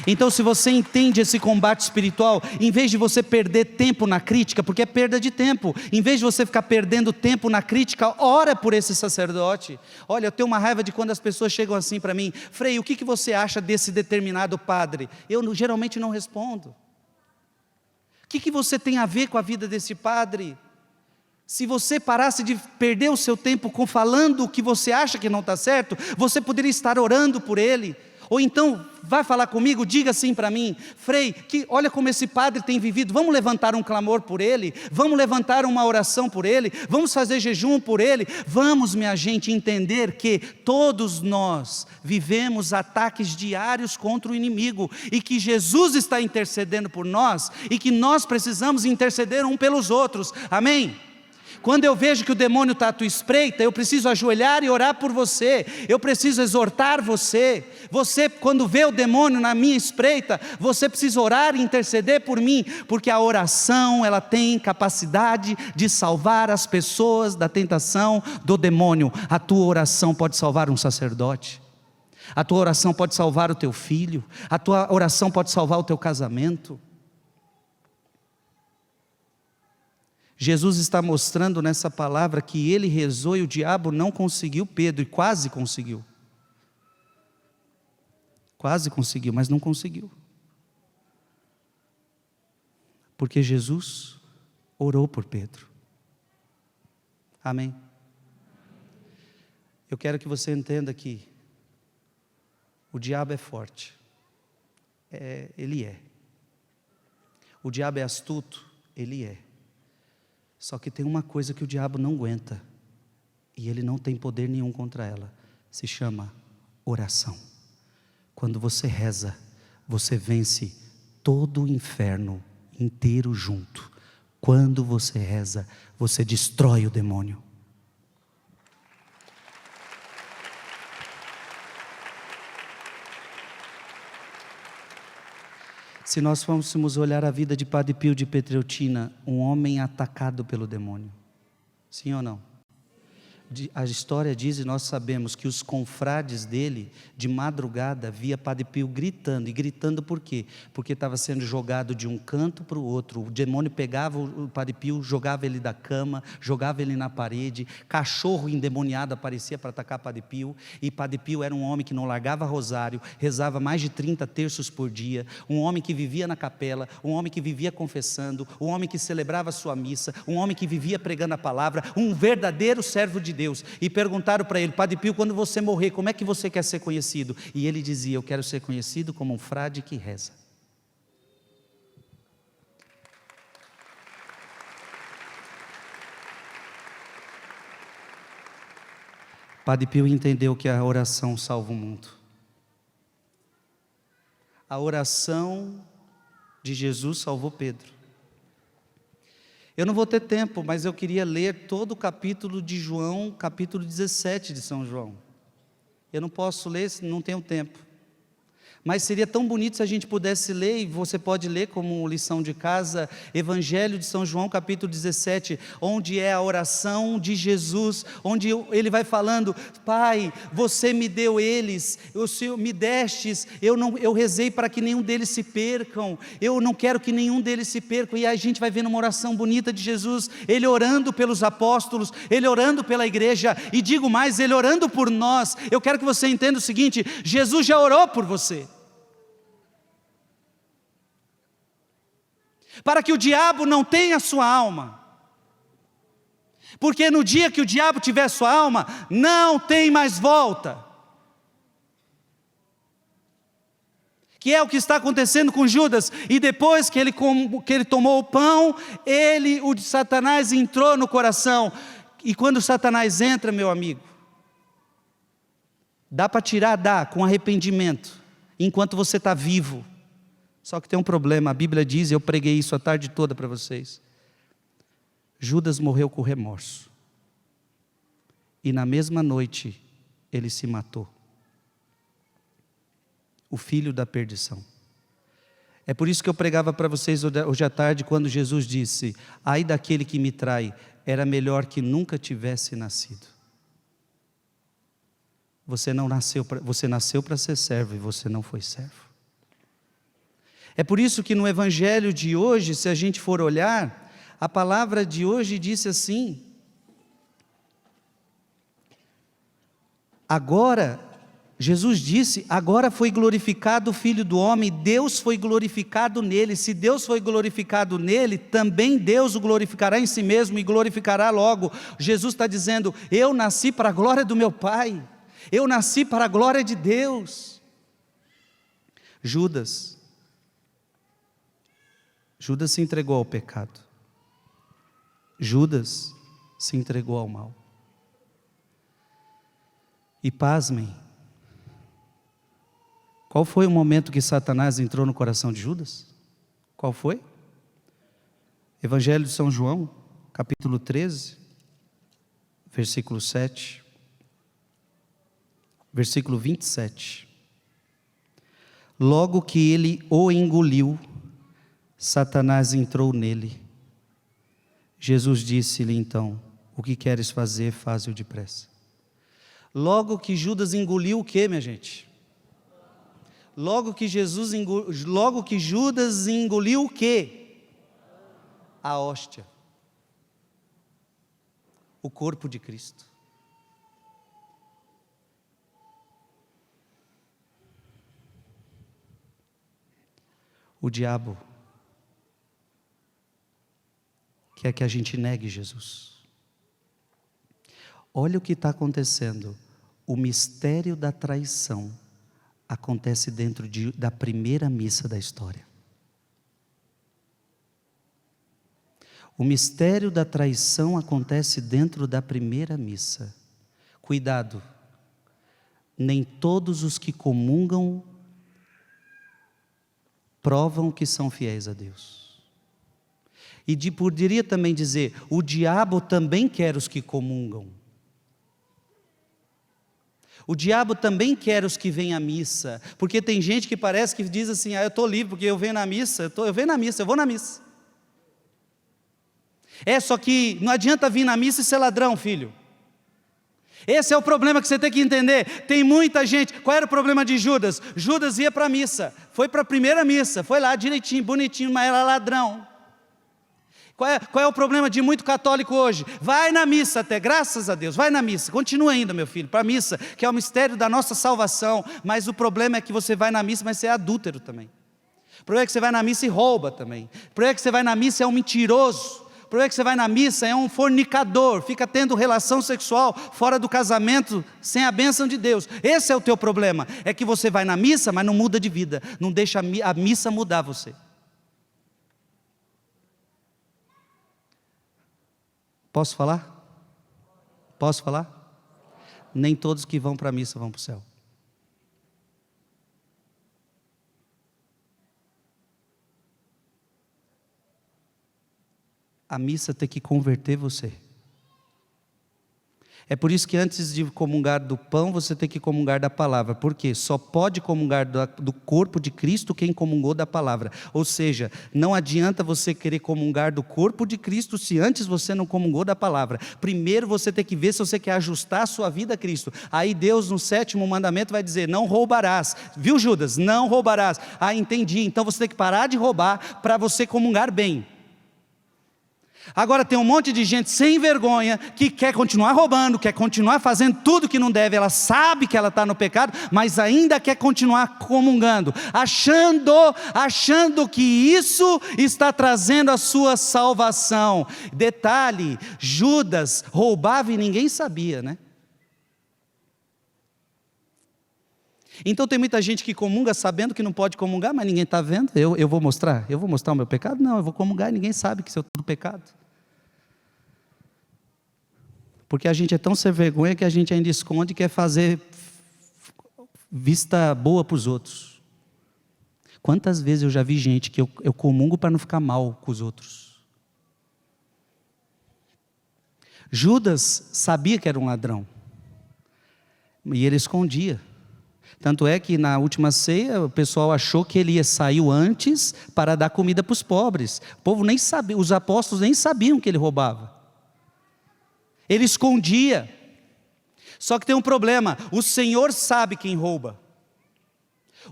Então, se você entende esse combate espiritual, em vez de você perder tempo na crítica, porque é perda de tempo, em vez de você ficar perdendo tempo na crítica, ora por esse sacerdote. Olha, eu tenho uma raiva de quando as pessoas chegam assim para mim: Frei, o que você acha desse determinado padre? Eu geralmente não respondo. O que você tem a ver com a vida desse padre? Se você parasse de perder o seu tempo falando o que você acha que não está certo, você poderia estar orando por ele. Ou então, vai falar comigo, diga assim para mim: Frei, olha como esse padre tem vivido, vamos levantar um clamor por ele, vamos levantar uma oração por ele, vamos fazer jejum por ele, vamos, minha gente, entender que todos nós vivemos ataques diários contra o inimigo, e que Jesus está intercedendo por nós, e que nós precisamos interceder um pelos outros, amém? Quando eu vejo que o demônio está à tua espreita, eu preciso ajoelhar e orar por você, eu preciso exortar você. Você, quando vê o demônio na minha espreita, você precisa orar e interceder por mim, porque a oração, ela tem capacidade de salvar as pessoas da tentação do demônio. A tua oração pode salvar um sacerdote, a tua oração pode salvar o teu filho, a tua oração pode salvar o teu casamento. Jesus está mostrando nessa palavra que ele rezou e o diabo não conseguiu Pedro, e quase conseguiu. Quase conseguiu, mas não conseguiu. Porque Jesus orou por Pedro. Amém? Eu quero que você entenda que o diabo é forte. Ele é. O diabo é astuto? Ele é. Só que tem uma coisa que o diabo não aguenta, e ele não tem poder nenhum contra ela, se chama oração. Quando você reza, você vence todo o inferno inteiro junto. Quando você reza, você destrói o demônio. Se nós fôssemos olhar a vida de Padre Pio de Pietrelcina, um homem atacado pelo demônio, sim ou não? A história diz, e nós sabemos, que os confrades dele, de madrugada, via Padre Pio gritando. E gritando por quê? Porque estava sendo jogado de um canto para o outro. O demônio pegava o Padre Pio, jogava ele da cama, jogava ele na parede. Cachorro endemoniado aparecia para atacar Padre Pio. E Padre Pio era um homem que não largava rosário, rezava mais de 30 terços por dia. Um homem que vivia na capela, um homem que vivia confessando, um homem que celebrava a sua missa, um homem que vivia pregando a palavra, um verdadeiro servo de Deus. E perguntaram para ele: Padre Pio, quando você morrer, como é que você quer ser conhecido? E ele dizia: eu quero ser conhecido como um frade que reza. Padre Pio entendeu que a oração salva o mundo. A oração de Jesus salvou Pedro. Eu não vou ter tempo, mas eu queria ler todo o capítulo de João, capítulo 17 de São João. Eu não posso ler, não tenho tempo. Mas seria tão bonito se a gente pudesse ler, e você pode ler como lição de casa, Evangelho de São João, capítulo 17, onde é a oração de Jesus, onde ele vai falando: Pai, você me deu eles, o Senhor me destes, eu rezei para que nenhum deles se percam, eu não quero que nenhum deles se percam. E a gente vai vendo uma oração bonita de Jesus, ele orando pelos apóstolos, ele orando pela igreja, e digo mais, ele orando por nós. Eu quero que você entenda o seguinte: Jesus já orou por você, para que o diabo não tenha sua alma, porque no dia que o diabo tiver sua alma, não tem mais volta, que é o que está acontecendo com Judas. E depois que ele tomou o pão, o de Satanás entrou no coração. E quando Satanás entra, meu amigo, dá para tirar? Dá, com arrependimento, enquanto você está vivo. Só que tem um problema, a Bíblia diz, eu preguei isso a tarde toda para vocês: Judas morreu com remorso, e na mesma noite ele se matou, o filho da perdição. É por isso que eu pregava para vocês hoje à tarde, quando Jesus disse: ai daquele que me trai, era melhor que nunca tivesse nascido. Você nasceu para ser servo, e você não foi servo. É por isso que no Evangelho de hoje, se a gente for olhar, a palavra de hoje disse assim: agora, Jesus disse, agora foi glorificado o Filho do Homem, Deus foi glorificado nele. Se Deus foi glorificado nele, também Deus o glorificará em si mesmo e glorificará logo. Jesus está dizendo: eu nasci para a glória do meu Pai, eu nasci para a glória de Deus. Judas se entregou ao pecado. Judas se entregou ao mal. E pasmem, qual foi o momento que Satanás entrou no coração de Judas? Qual foi? Evangelho de São João, capítulo 13, versículo 7, versículo 27. Logo que ele o engoliu, Satanás entrou nele. Jesus disse-lhe então: o que queres fazer, faze-o depressa. Logo que Judas engoliu o que, minha gente? Logo que Judas engoliu o que? A hóstia. O corpo de Cristo. O diabo quer que a gente negue Jesus. Olha o que está acontecendo. O mistério da traição acontece dentro da primeira missa da história. O mistério da traição acontece dentro da primeira missa. Cuidado, nem todos os que comungam provam que são fiéis a Deus. E poderia também dizer, o diabo também quer os que comungam. O diabo também quer os que vêm à missa, porque tem gente que parece que diz assim, eu estou livre porque eu venho na missa, eu vou na missa. Só que não adianta vir na missa e ser ladrão, filho. Esse é o problema que você tem que entender. Tem muita gente. Qual era o problema de Judas? Judas ia para a missa, foi para a primeira missa, foi lá direitinho, bonitinho, mas era ladrão. Qual é o problema de muito católico hoje? Vai na missa até, graças a Deus, vai na missa, continua ainda, meu filho, para a missa, que é o mistério da nossa salvação, mas o problema é que você vai na missa, mas você é adúltero também. O problema é que você vai na missa e rouba também. O problema é que você vai na missa e é um mentiroso. O problema é que você vai na missa, é um fornicador, fica tendo relação sexual fora do casamento, sem a bênção de Deus. Esse é o teu problema, é que você vai na missa, mas não muda de vida, não deixa a missa mudar você. Posso falar? Posso falar? Nem todos que vão para a missa vão para o céu. A missa tem que converter você. É por isso que antes de comungar do pão, você tem que comungar da palavra. Por quê? Só pode comungar do corpo de Cristo quem comungou da palavra. Ou seja, não adianta você querer comungar do corpo de Cristo se antes você não comungou da palavra. Primeiro você tem que ver se você quer ajustar a sua vida a Cristo. Aí Deus no 7º mandamento vai dizer, não roubarás. Viu, Judas? Não roubarás. Ah, entendi. Então você tem que parar de roubar para você comungar bem. Agora tem um monte de gente sem vergonha que quer continuar roubando, quer continuar fazendo tudo que não deve. Ela sabe que ela está no pecado, mas ainda quer continuar comungando, achando que isso está trazendo a sua salvação. Detalhe, Judas roubava e ninguém sabia, né? Então tem muita gente que comunga sabendo que não pode comungar, mas ninguém está vendo. Eu vou mostrar o meu pecado? Não, eu vou comungar e ninguém sabe que eu estou no pecado. Porque a gente é tão sem vergonha que a gente ainda esconde e quer fazer vista boa para os outros. Quantas vezes eu já vi gente que eu comungo para não ficar mal com os outros. Judas sabia que era um ladrão. E ele escondia. Tanto é que na última ceia o pessoal achou que ele saiu antes para dar comida para os pobres. O povo nem sabia, os apóstolos nem sabiam que ele roubava. Ele escondia. Só que tem um problema, o Senhor sabe quem rouba.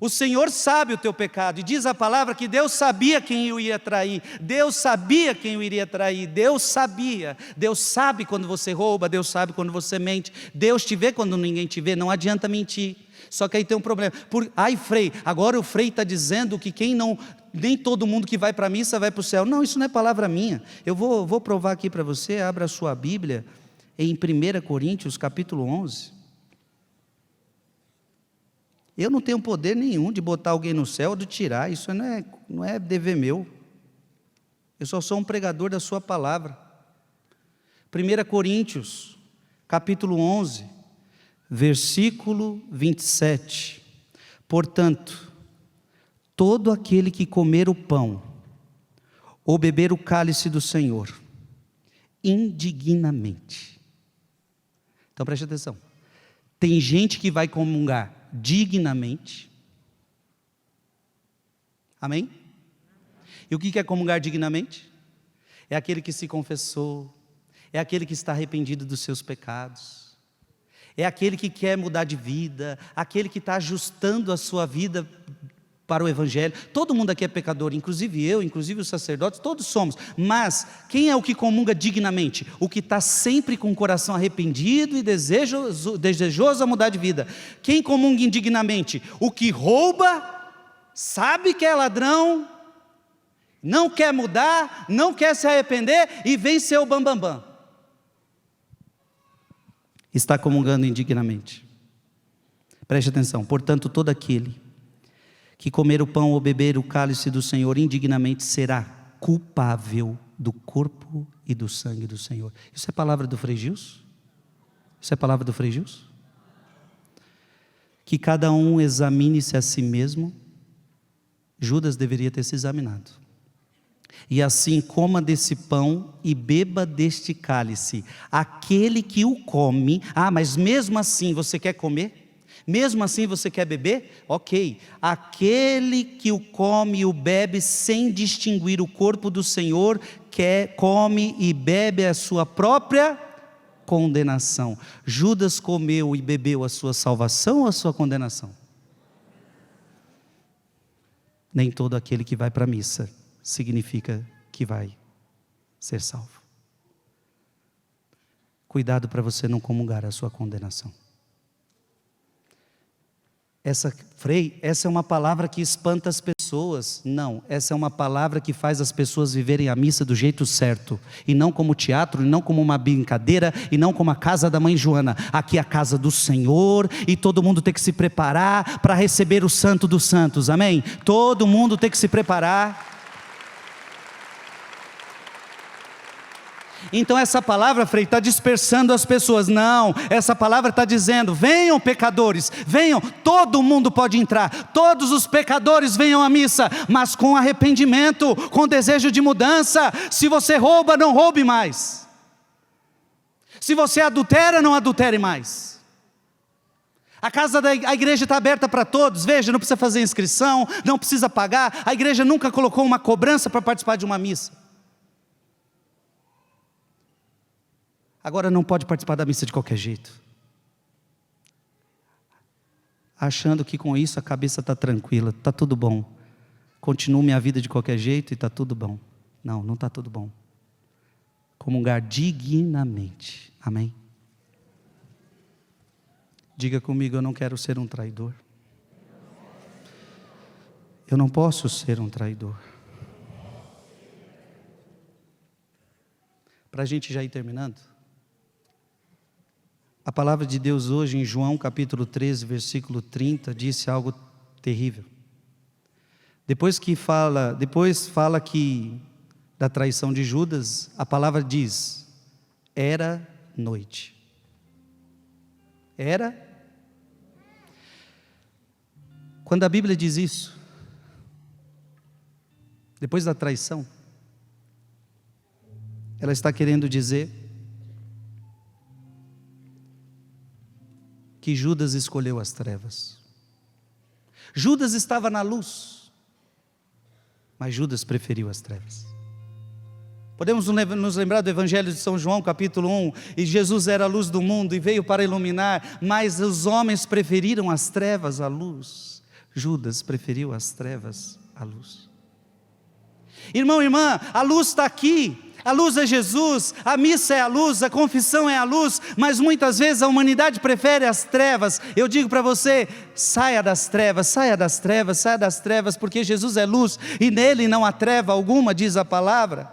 O Senhor sabe o teu pecado, e diz a palavra que Deus sabia quem o ia trair, Deus sabia quem o iria trair, Deus sabia, Deus sabe quando você rouba, Deus sabe quando você mente, Deus te vê quando ninguém te vê, não adianta mentir. Só que aí tem um problema, Frei, agora o Frei está dizendo que nem todo mundo que vai para a missa vai para o céu. Não, isso não é palavra minha, eu vou provar aqui para você, abra a sua Bíblia, em 1 Coríntios capítulo 11, eu não tenho poder nenhum de botar alguém no céu ou de tirar, isso não é dever meu, eu só sou um pregador da sua palavra. 1 Coríntios capítulo 11, versículo 27, portanto, todo aquele que comer o pão, ou beber o cálice do Senhor, indignamente, Então preste atenção. Tem gente que vai comungar dignamente. Amém? E o que é comungar dignamente? É aquele que se confessou, é aquele que está arrependido dos seus pecados, é aquele que quer mudar de vida, aquele que está ajustando a sua vida para o Evangelho. Todo mundo aqui é pecador, inclusive eu, inclusive os sacerdotes, todos somos. Mas quem é o que comunga dignamente? O que está sempre com o coração arrependido e desejoso a mudar de vida. Quem comunga indignamente? O que rouba, sabe que é ladrão, não quer mudar, não quer se arrepender e vem ser o bambambam. Está comungando indignamente. Preste atenção. Portanto, todo aquele que comer o pão ou beber o cálice do Senhor indignamente será culpável do corpo e do sangue do Senhor. Isso é palavra do Frei Gilson? Isso é palavra do Frei Gilson? Que cada um examine-se a si mesmo. Judas deveria ter se examinado. E assim coma desse pão e beba deste cálice. Aquele que o come, mas mesmo assim você quer comer? Mesmo assim você quer beber? Ok. Aquele que o come e o bebe sem distinguir o corpo do Senhor, come e bebe a sua própria condenação. Judas comeu e bebeu a sua salvação ou a sua condenação? Nem todo aquele que vai para a missa significa que vai ser salvo. Cuidado para você não comungar a sua condenação. Frei, essa é uma palavra que espanta as pessoas. Não, essa é uma palavra que faz as pessoas viverem a missa do jeito certo. E não como teatro, e não como uma brincadeira, e não como a casa da mãe Joana. Aqui é a casa do Senhor, e todo mundo tem que se preparar para receber o Santo dos Santos, amém? Todo mundo tem que se preparar. Então essa palavra, Frei, está dispersando as pessoas. Não, essa palavra está dizendo: venham pecadores, venham, todo mundo pode entrar, todos os pecadores venham à missa, mas com arrependimento, com desejo de mudança. Se você rouba, não roube mais. Se você adultera, não adultere mais. A igreja está aberta para todos. Veja, não precisa fazer inscrição, não precisa pagar. A igreja nunca colocou uma cobrança para participar de uma missa. Agora não pode participar da missa de qualquer jeito, achando que com isso a cabeça está tranquila, está tudo bom, continuo minha vida de qualquer jeito e está tudo bom. Não, não está tudo bom. Comungar dignamente, amém? Diga comigo: eu não quero ser um traidor. Eu não posso ser um traidor. Para a gente já ir terminando, a palavra de Deus hoje em João capítulo 13, versículo 30, disse algo terrível. Depois fala que da traição de Judas, a palavra diz: era noite. Era. Quando a Bíblia diz isso, depois da traição, ela está querendo dizer que Judas escolheu as trevas. Judas estava na luz, mas Judas preferiu as trevas. Podemos nos lembrar do Evangelho de São João, capítulo 1, e Jesus era a luz do mundo e veio para iluminar, mas os homens preferiram as trevas à luz. Judas preferiu as trevas à luz. Irmão, irmã, a luz está aqui. A luz é Jesus, a missa é a luz, a confissão é a luz, mas muitas vezes a humanidade prefere as trevas. Eu digo para você: saia das trevas, saia das trevas, saia das trevas, porque Jesus é luz e nele não há treva alguma, diz a palavra.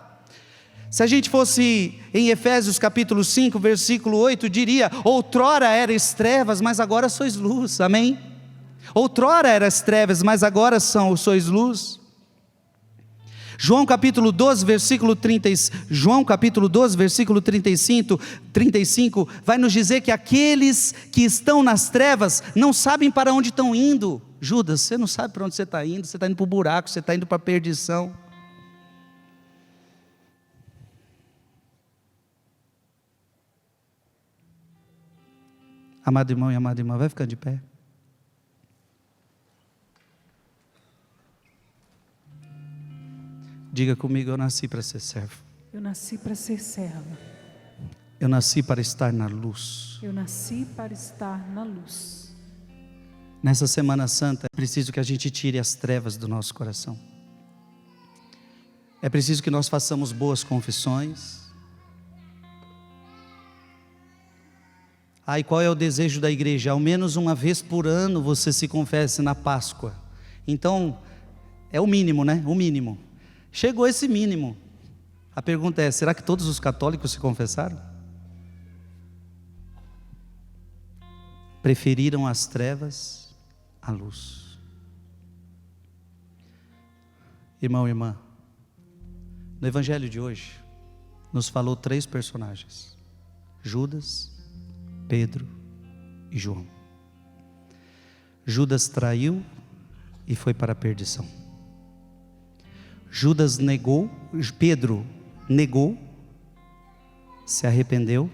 Se a gente fosse em Efésios capítulo 5, versículo 8, diria: outrora erais trevas, mas agora sois luz, amém? Outrora eras trevas, mas agora sois luz. João capítulo 12, versículo 35, vai nos dizer que aqueles que estão nas trevas não sabem para onde estão indo. Judas, você não sabe para onde você está indo para o buraco, você está indo para a perdição. Amado irmão e amada irmã, vai ficando de pé. Diga comigo, eu nasci para ser servo. Eu nasci para ser serva. Eu nasci para estar na luz. Eu nasci para estar na luz. Nessa Semana Santa, é preciso que a gente tire as trevas do nosso coração. É preciso que nós façamos boas confissões. E qual é o desejo da igreja? Ao menos uma vez por ano você se confesse na Páscoa. Então, é o mínimo, né? O mínimo. Chegou esse mínimo. A pergunta é, será que todos os católicos se confessaram? Preferiram as trevas à luz. Irmão e irmã, no evangelho de hoje, nos falou 3 personagens: Judas, Pedro e João. Judas traiu e foi para a perdição. Judas negou, Pedro negou, se arrependeu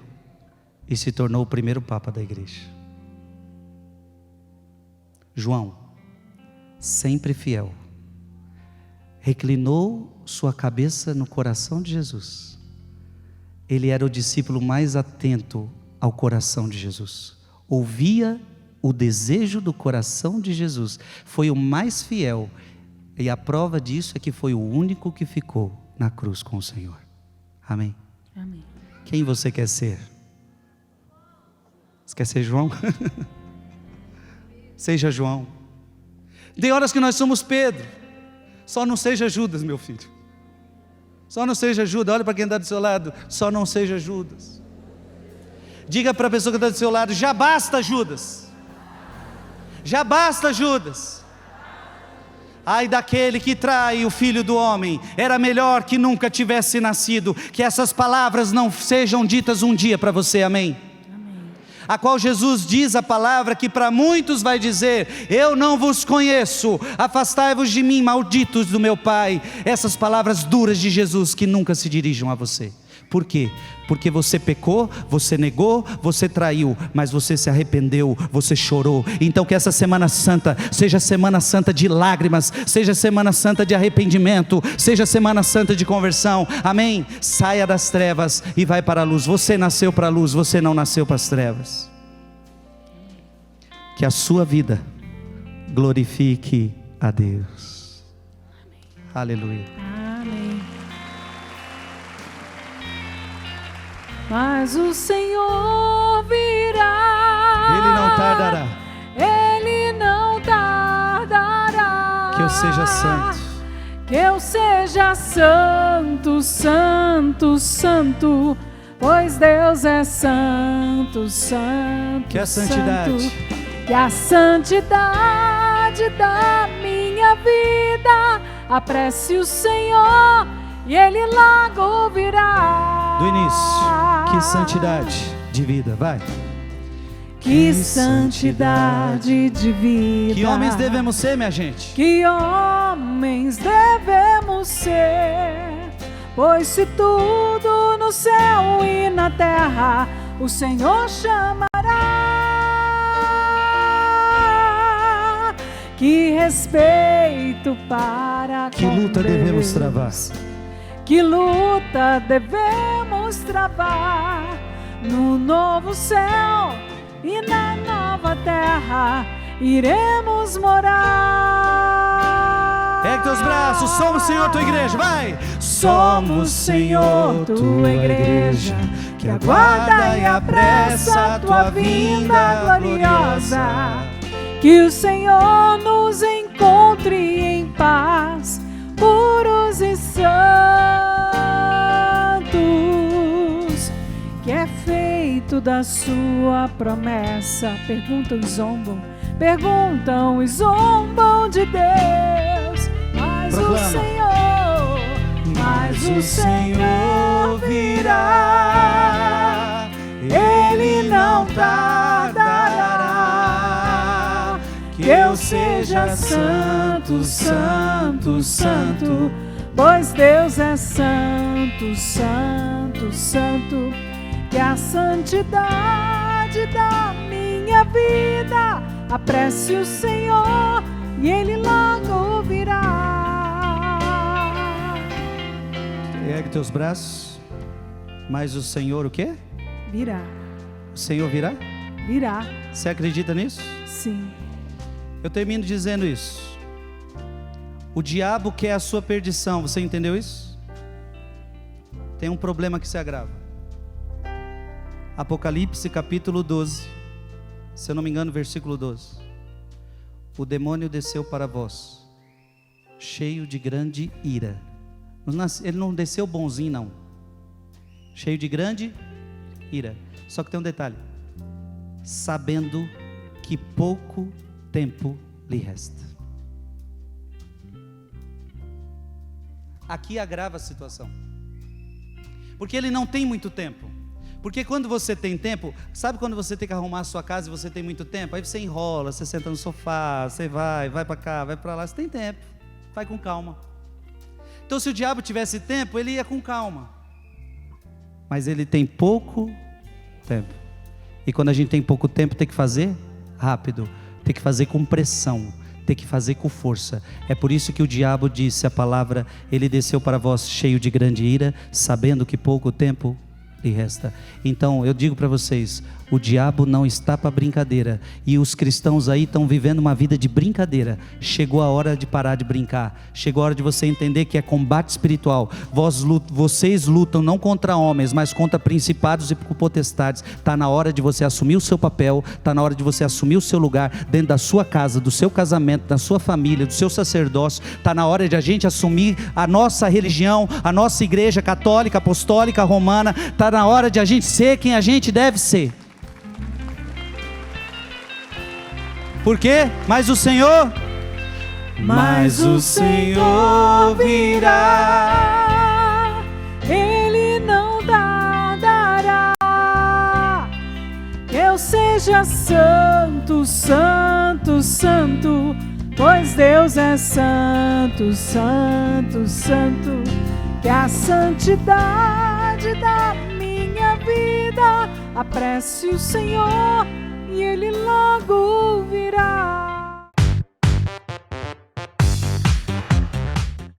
e se tornou o primeiro papa da igreja. João, sempre fiel, reclinou sua cabeça no coração de Jesus. Ele era o discípulo mais atento ao coração de Jesus, ouvia o desejo do coração de Jesus, foi o mais fiel, e a prova disso é que foi o único que ficou na cruz com o Senhor. Amém? Amém. Quem você quer ser? Você quer ser João? Seja João. Tem horas que nós somos Pedro, só não seja Judas, meu filho. Só não seja Judas. Olha para quem está do seu lado, só não seja Judas. Diga para a pessoa que está do seu lado, já basta Judas. Já basta Judas. Ai daquele que trai o Filho do Homem, era melhor que nunca tivesse nascido. Que essas palavras não sejam ditas um dia para você, amém? A qual Jesus diz a palavra que para muitos vai dizer: eu não vos conheço, afastai-vos de mim, malditos do meu Pai. Essas palavras duras de Jesus que nunca se dirijam a você. Por quê? Porque você pecou, você negou, você traiu, mas você se arrependeu, você chorou. Então que essa Semana Santa seja Semana Santa de lágrimas, seja Semana Santa de arrependimento, seja Semana Santa de conversão, amém? Saia das trevas e vai para a luz. Você nasceu para a luz, você não nasceu para as trevas. Que a sua vida glorifique a Deus. Aleluia. Amém. Mas o Senhor virá. Ele não tardará. Ele não tardará. Que eu seja santo. Que eu seja santo, santo, santo. Pois Deus é santo, santo. Que a santidade. Santo, que a santidade da minha vida apresse o Senhor e Ele logo virá. Do início. Que santidade de vida, vai. Que santidade de vida. Que homens devemos ser, minha gente? Que homens devemos ser. Pois se tudo no céu e na terra o Senhor chamará. Que respeito para que luta Deus. Devemos travar. Que luta devemos travar no novo céu e na nova terra iremos morar. Pega teus braços, somos Senhor tua igreja, vai! Somos Senhor tua igreja, que aguarda e apressa a tua vinda gloriosa. Que o Senhor nos encontre em paz, puros e santos, que é feito da sua promessa. Perguntam e zombam de Deus, mas o Senhor virá, Ele não tardará. Que eu seja santo, santo, santo, pois Deus é santo, santo, santo. Que a santidade da minha minha vida. Apresse o Senhor e Ele logo virá. Ergue teus braços. Mas o Senhor o quê? Virá. O Senhor virá? Virá. Você acredita nisso? Sim. Eu termino dizendo isso. O diabo quer a sua perdição. Você entendeu isso? Tem um problema que se agrava. Apocalipse capítulo 12. Se eu não me engano, versículo 12. O demônio desceu para vós, cheio de grande ira. Ele não desceu bonzinho, não. Cheio de grande ira. Só que tem um detalhe. Sabendo que pouco tempo lhe resta. Aqui agrava a situação. Porque ele não tem muito tempo. Porque quando você tem tempo, sabe quando você tem que arrumar a sua casa e você tem muito tempo? Aí você enrola, você senta no sofá, você vai para cá, vai para lá, você tem tempo. Vai com calma. Então se o diabo tivesse tempo, ele ia com calma. Mas ele tem pouco tempo. E quando a gente tem pouco tempo, tem que fazer rápido, tem que fazer com pressão, tem que fazer com força. É por isso que o diabo disse a palavra: ele desceu para vós cheio de grande ira, sabendo que pouco tempo lhe resta. Então eu digo para vocês, o diabo não está para brincadeira, e os cristãos aí estão vivendo uma vida de brincadeira. Chegou a hora de parar de brincar, chegou a hora de você entender que é combate espiritual. Vocês lutam não contra homens, mas contra principados e potestades. Está na hora de você assumir o seu papel, está na hora de você assumir o seu lugar dentro da sua casa, do seu casamento, da sua família, do seu sacerdócio. Está na hora de a gente assumir a nossa religião, a nossa igreja católica, apostólica, romana. Está na hora de a gente ser quem a gente deve ser. Por quê? Mas o Senhor virá, Ele não dará. Eu seja santo, santo, santo, pois Deus é santo, santo, santo. Que a santidade da minha vida apresse o Senhor e Ele